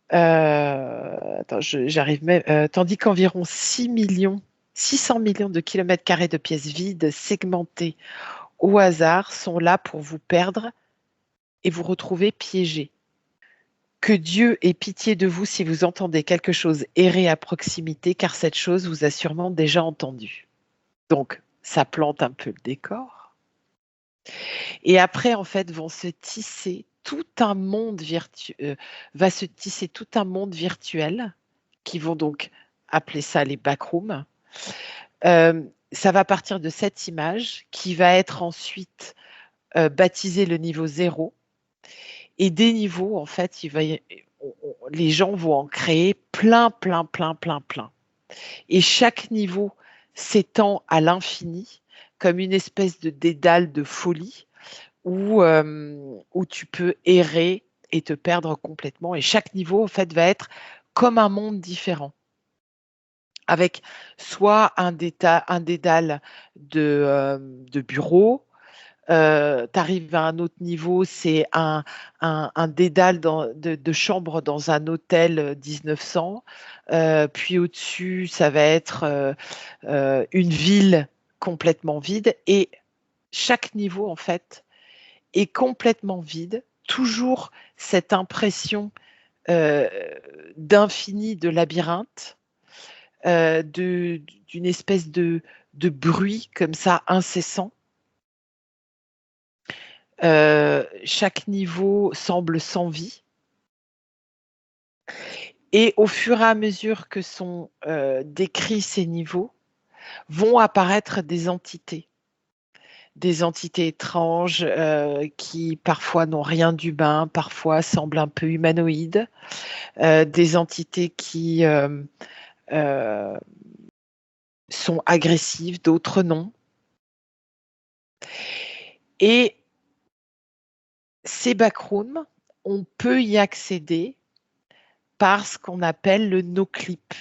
attends, j'arrive même, tandis qu'environ 600 millions de kilomètres carrés de pièces vides, segmentées au hasard, sont là pour vous perdre et vous retrouver piégés. Que Dieu ait pitié de vous si vous entendez quelque chose errer à proximité, car cette chose vous a sûrement déjà entendu.» Donc, ça plante un peu le décor. Et après, en fait, va se tisser tout un monde virtuel, qui vont donc appeler ça les backrooms. Ça va partir de cette image qui va être ensuite, baptisé le niveau 0 et des niveaux, en fait, il va y on les gens vont en créer plein, plein, plein, plein, plein et chaque niveau s'étend à l'infini comme une espèce de dédale de folie où tu peux errer et te perdre complètement et chaque niveau, en fait, va être comme un monde différent. Avec soit un dédale de bureau, tu arrives à un autre niveau, c'est un dédale de chambre dans un hôtel, 1900, puis au-dessus, ça va être, une ville complètement vide et chaque niveau, en fait, est complètement vide, toujours cette impression, heu, d'infini, de labyrinthe, d'une espèce de bruit comme ça incessant. Chaque niveau semble sans vie et au fur et à mesure que sont, décrits ces niveaux, vont apparaître des entités. des entités étranges qui parfois n'ont rien d'humain, parfois semblent un peu humanoïdes, des entités qui euh, sont agressives, d'autres non. Et ces backrooms, on peut y accéder par ce qu'on appelle le no-clip.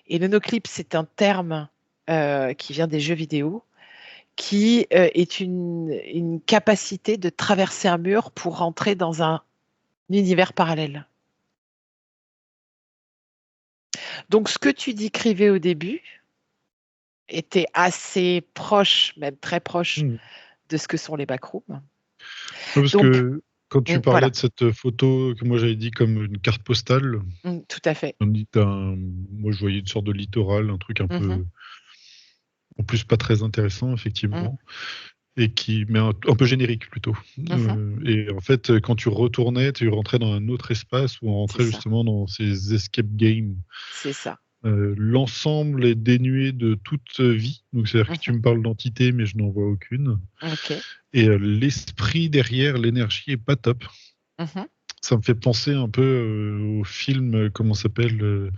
Et le no-clip, c'est un terme qui vient des jeux vidéo, qui est une capacité de traverser un mur pour rentrer dans un univers parallèle. Donc, ce que tu décrivais au début était assez proche, même très proche, de ce que sont les backrooms.
Parce
Donc,
que quand tu parlais
voilà.
de cette photo que moi j'avais dit comme une carte postale,
Tout à fait.
moi je voyais une sorte de littoral, un truc un peu, en plus pas très intéressant effectivement, et mais un peu générique plutôt. Et en fait, quand tu retournais, tu rentrais dans un autre espace où on rentrait justement dans ces escape games.
C'est ça.
L'ensemble est dénué de toute vie. Donc, c'est-à-dire que tu me parles d'entité, mais je n'en vois aucune.
Okay.
Et l'esprit derrière, l'énergie est pas top. Ça me fait penser un peu au film, comment ça s'appelle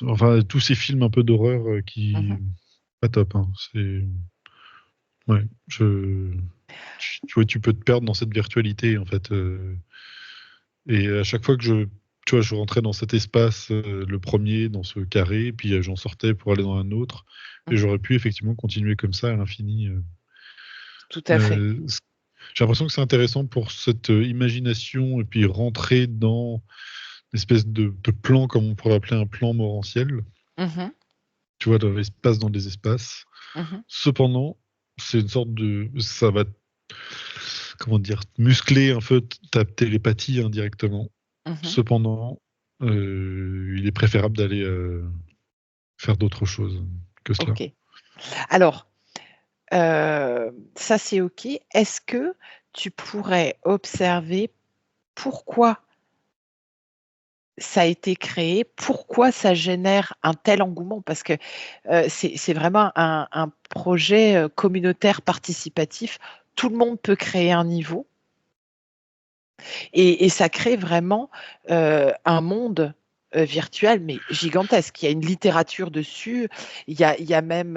enfin, tous ces films un peu d'horreur qui... Pas top. Hein. C'est... Ouais, tu vois, tu peux te perdre dans cette virtualité, en fait. Et à chaque fois que tu vois, je rentrais dans cet espace, le premier, dans ce carré, puis j'en sortais pour aller dans un autre, et j'aurais pu effectivement continuer comme ça à l'infini.
Tout à fait.
J'ai l'impression que c'est intéressant pour cette imagination, et puis rentrer dans une espèce de plan, comme on pourrait appeler un plan morantiel. Tu vois, dans l'espace, dans des espaces. Cependant, c'est une sorte de... Ça va, comment dire, muscler un peu ta télépathie indirectement. Cependant, il est préférable d'aller faire d'autres choses que cela.
Ok. Alors, ça c'est ok. Est-ce que tu pourrais observer pourquoi ça a été créé, pourquoi ça génère un tel engouement? Parce que c'est vraiment un projet communautaire participatif. Tout le monde peut créer un niveau et ça crée vraiment un monde virtuel, mais gigantesque. Il y a une littérature dessus. Il y a même,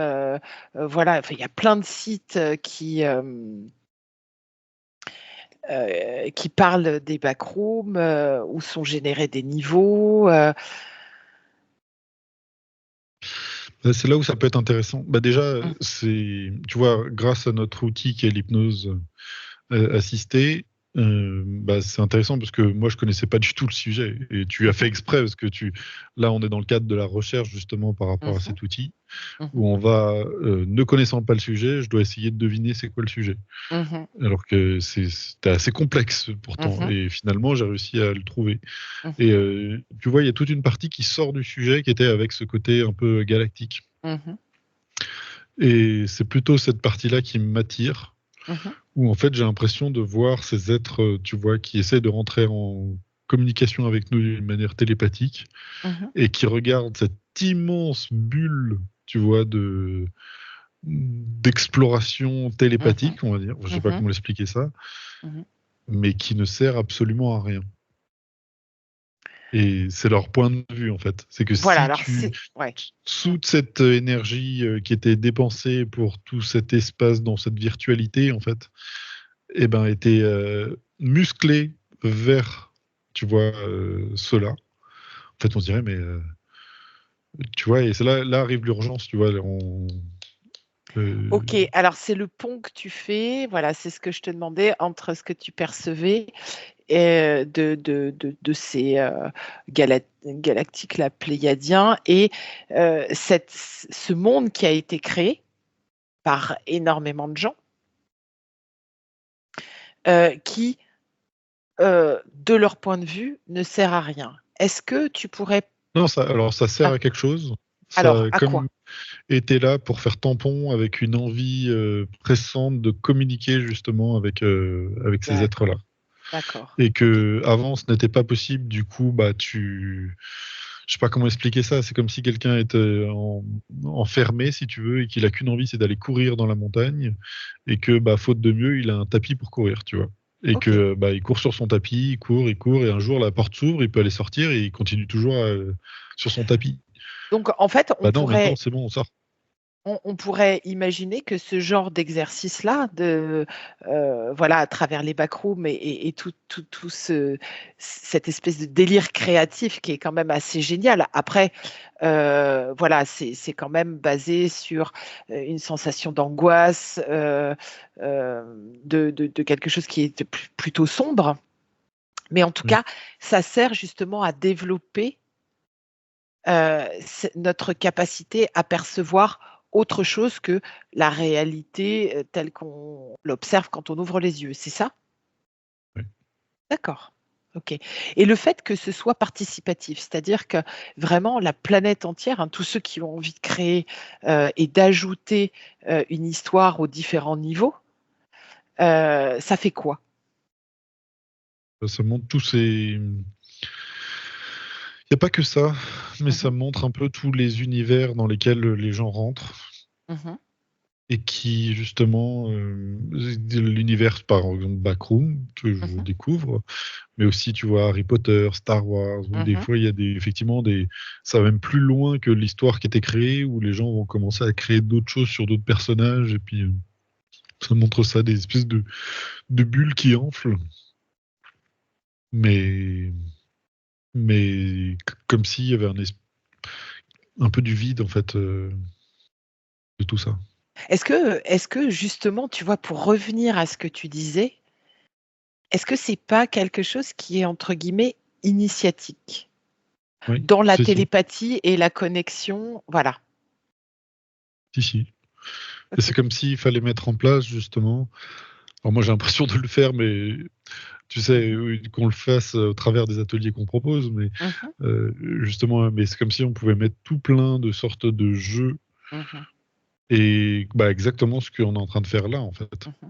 voilà, il y a plein de sites qui parlent des backrooms, où sont générés des niveaux.
C'est là où ça peut être intéressant. Bah déjà, tu vois, grâce à notre outil qui est l'hypnose assistée, bah c'est intéressant parce que moi je connaissais pas du tout le sujet et tu as fait exprès parce que là on est dans le cadre de la recherche justement par rapport à cet outil où on va, ne connaissant pas le sujet, je dois essayer de deviner c'est quoi le sujet. Alors que c'était assez complexe pourtant et finalement j'ai réussi à le trouver. Et tu vois, il y a toute une partie qui sort du sujet qui était avec ce côté un peu galactique. Et c'est plutôt cette partie-là qui m'attire, où en fait j'ai l'impression de voir ces êtres, tu vois, qui essaient de rentrer en communication avec nous d'une manière télépathique et qui regardent cette immense bulle, tu vois, d'exploration télépathique, on va dire. Je sais pas comment l'expliquer ça, mais qui ne sert absolument à rien. Et c'est leur point de vue, en fait. C'est que
Voilà,
si
alors
tu... Sous cette énergie qui était dépensée pour tout cet espace dans cette virtualité, en fait, eh ben, était musclé vers, tu vois, cela. En fait, on se dirait, mais... tu vois, et c'est là arrive l'urgence, tu vois.
Ok, alors c'est le pont que tu fais, voilà, c'est ce que je te demandais, entre ce que tu percevais de ces galactiques là, pléiadiens et ce monde qui a été créé par énormément de gens qui, de leur point de vue, ne sert à rien. Est-ce que tu pourrais...
Non, alors ça sert à quelque chose.
Alors,
Ça
à quoi?
était là pour faire tampon avec une envie pressante de communiquer justement avec ces êtres-là.
D'accord.
Et que avant ce n'était pas possible, du coup, bah je sais pas comment expliquer ça. C'est comme si quelqu'un était enfermé, si tu veux, et qu'il a qu'une envie, c'est d'aller courir dans la montagne, et que, bah, faute de mieux, il a un tapis pour courir, tu vois. Et
Ok.
que, bah, il court sur son tapis, il court, et un jour la porte s'ouvre, il peut aller sortir, et il continue toujours sur son tapis.
Donc, en fait,
Bah non, maintenant c'est bon, on sort.
on pourrait imaginer que ce genre d'exercice-là, voilà, à travers les backrooms et tout cette espèce de délire créatif qui est quand même assez génial. Après, voilà, c'est quand même basé sur une sensation d'angoisse, de quelque chose qui est plutôt sombre. Mais en tout
Oui.
cas, ça sert justement à développer notre capacité à percevoir autre chose que la réalité telle qu'on l'observe quand on ouvre les yeux, c'est ça?
Oui.
D'accord. OK. Et le fait que ce soit participatif, c'est-à-dire que vraiment la planète entière, hein, tous ceux qui ont envie de créer, et d'ajouter, une histoire aux différents niveaux, ça fait quoi?
Ça montre tous ces. Il n'y a pas que ça, mais
Mmh
ça
mh.
montre un peu tous les univers dans lesquels les gens rentrent.
Mmh.
Et qui justement, l'univers par exemple Backroom que je
Mmh.
découvre, mais aussi tu vois Harry Potter, Star Wars, où des
Mmh.
fois il y a effectivement ça va même plus loin que l'histoire qui était créée, où les gens vont commencer à créer d'autres choses sur d'autres personnages, et puis ça montre ça, des espèces de bulles qui enflent, mais comme s'il y avait un peu du vide en fait, de tout ça.
Est-ce que justement, tu vois, pour revenir à ce que tu disais, est-ce que c'est pas quelque chose qui est entre guillemets «initiatique»?
Oui,
Dans la
si.
télépathie et la connexion, voilà.
Si. Et c'est
OK.
comme s'il fallait mettre en place justement. Alors moi j'ai l'impression de le faire, mais tu
Mmh
sais,
mh.
oui, qu'on le fasse au travers des ateliers qu'on propose, mais
Mmh.
justement, mais c'est comme si on pouvait mettre tout plein de sortes de jeux,
Mmh.
et bah, exactement ce qu'on est en train de faire là, en fait.
Mmh.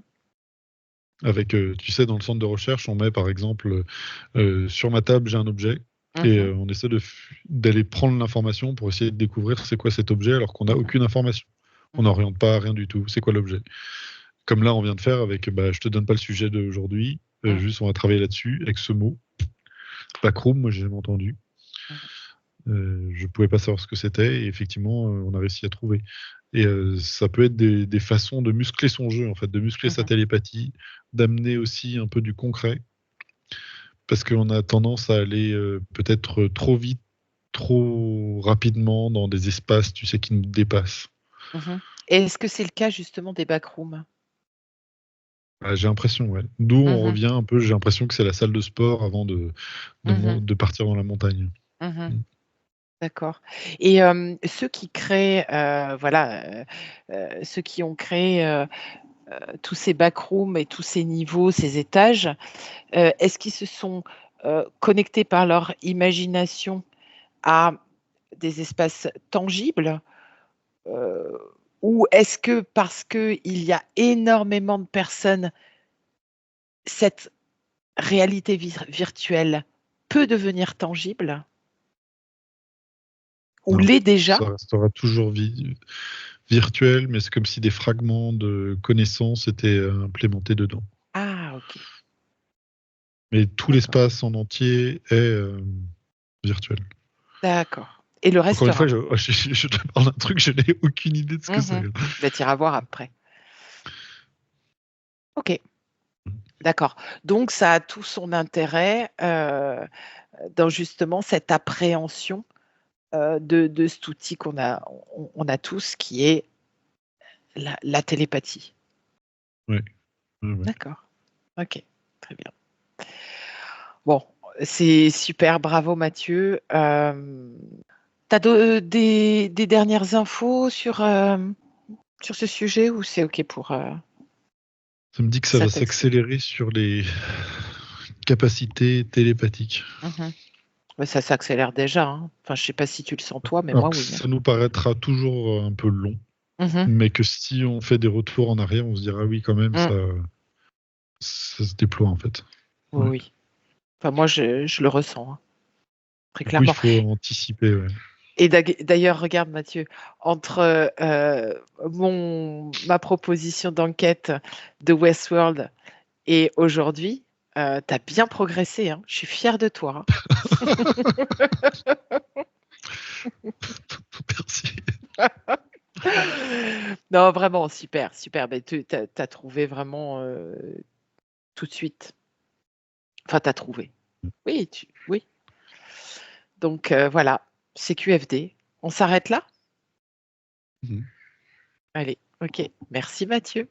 Avec, tu sais, dans le centre de recherche, on met par exemple, sur ma table, j'ai un objet, et
Mmh.
on essaie d'aller prendre l'information pour essayer de découvrir c'est quoi cet objet, alors qu'on n'a
Mmh.
aucune information. On
Mmh.
n'oriente pas, rien du tout. C'est quoi l'objet? Comme là, on vient de faire avec, bah, je te donne pas le sujet d'aujourd'hui,
Mmh.
juste on va travailler là-dessus avec ce mot. Backroom, moi j'ai jamais entendu.
Mmh.
Je pouvais pas savoir ce que c'était, et effectivement, on a réussi à trouver. Et ça peut être des façons de muscler son jeu, en fait, de muscler sa
Mmh.
télépathie, d'amener aussi un peu du concret, parce qu'on a tendance à aller, peut-être trop vite, trop rapidement dans des espaces, tu sais, qui nous dépassent.
Mmh. Et est-ce que c'est le cas justement des backrooms?
Ah, j'ai l'impression, ouais. D'où on
Mmh.
revient un peu, j'ai l'impression que c'est la salle de sport avant
Mmh.
de partir dans la montagne.
Mmh.
Mmh.
D'accord. Et ceux qui créent, voilà, ceux qui ont créé, tous ces backrooms et tous ces niveaux, ces étages, est-ce qu'ils se sont, connectés par leur imagination à des espaces tangibles? Heu, ou est-ce que parce qu'il y a énormément de personnes, cette réalité virtuelle peut devenir tangible? Ou
Non,
l'est déjà?
ça restera toujours virtuel, mais c'est comme si des fragments de connaissances étaient, implémentés dedans.
Ah OK,
Mais tout
d'accord,
l'espace en entier est, virtuel.
d'accord. Et le
Encore une fois,
restera?
je te parle d'un truc, je n'ai aucune idée de ce que c'est,
Mmh.
hein.
Bah, tu iras voir après. OK, d'accord. Donc ça a tout son intérêt, dans justement cette appréhension, de cet outil qu'on a tous qui est la télépathie.
Ouais, ouais.
D'accord, OK, très bien. Bon, c'est super, bravo Mathieu. Tu as des dernières infos sur ce sujet ou c'est OK pour,
Ça me dit que ça
ça
va
t'excite?
s'accélérer sur les capacités télépathiques.
Mmh. Ouais, ça s'accélère déjà, hein. Enfin, je sais pas si tu le sens toi, mais
Alors
moi
que
oui, hein.
ça nous paraîtra toujours, un peu long,
Mmh.
mais que si on fait des retours en arrière, on se dira: «Oui, quand même,
Mmh.
ça se déploie, en fait».
Oui,
Ouais.
oui. Enfin moi je le ressens, hein. très
Du coup, il
clairement.
faut anticiper. Ouais.
Et d'ailleurs, regarde Mathieu, entre ma proposition d'enquête de Westworld et aujourd'hui, tu as bien progressé, hein. Je suis fière de toi,
Merci.
hein. Non, vraiment, super, super. Ben, tu as trouvé vraiment tout de suite. Enfin, tu as trouvé. Oui, oui. Donc voilà, CQFD. On s'arrête là?
Mhm.
Allez, ok. Merci Mathieu.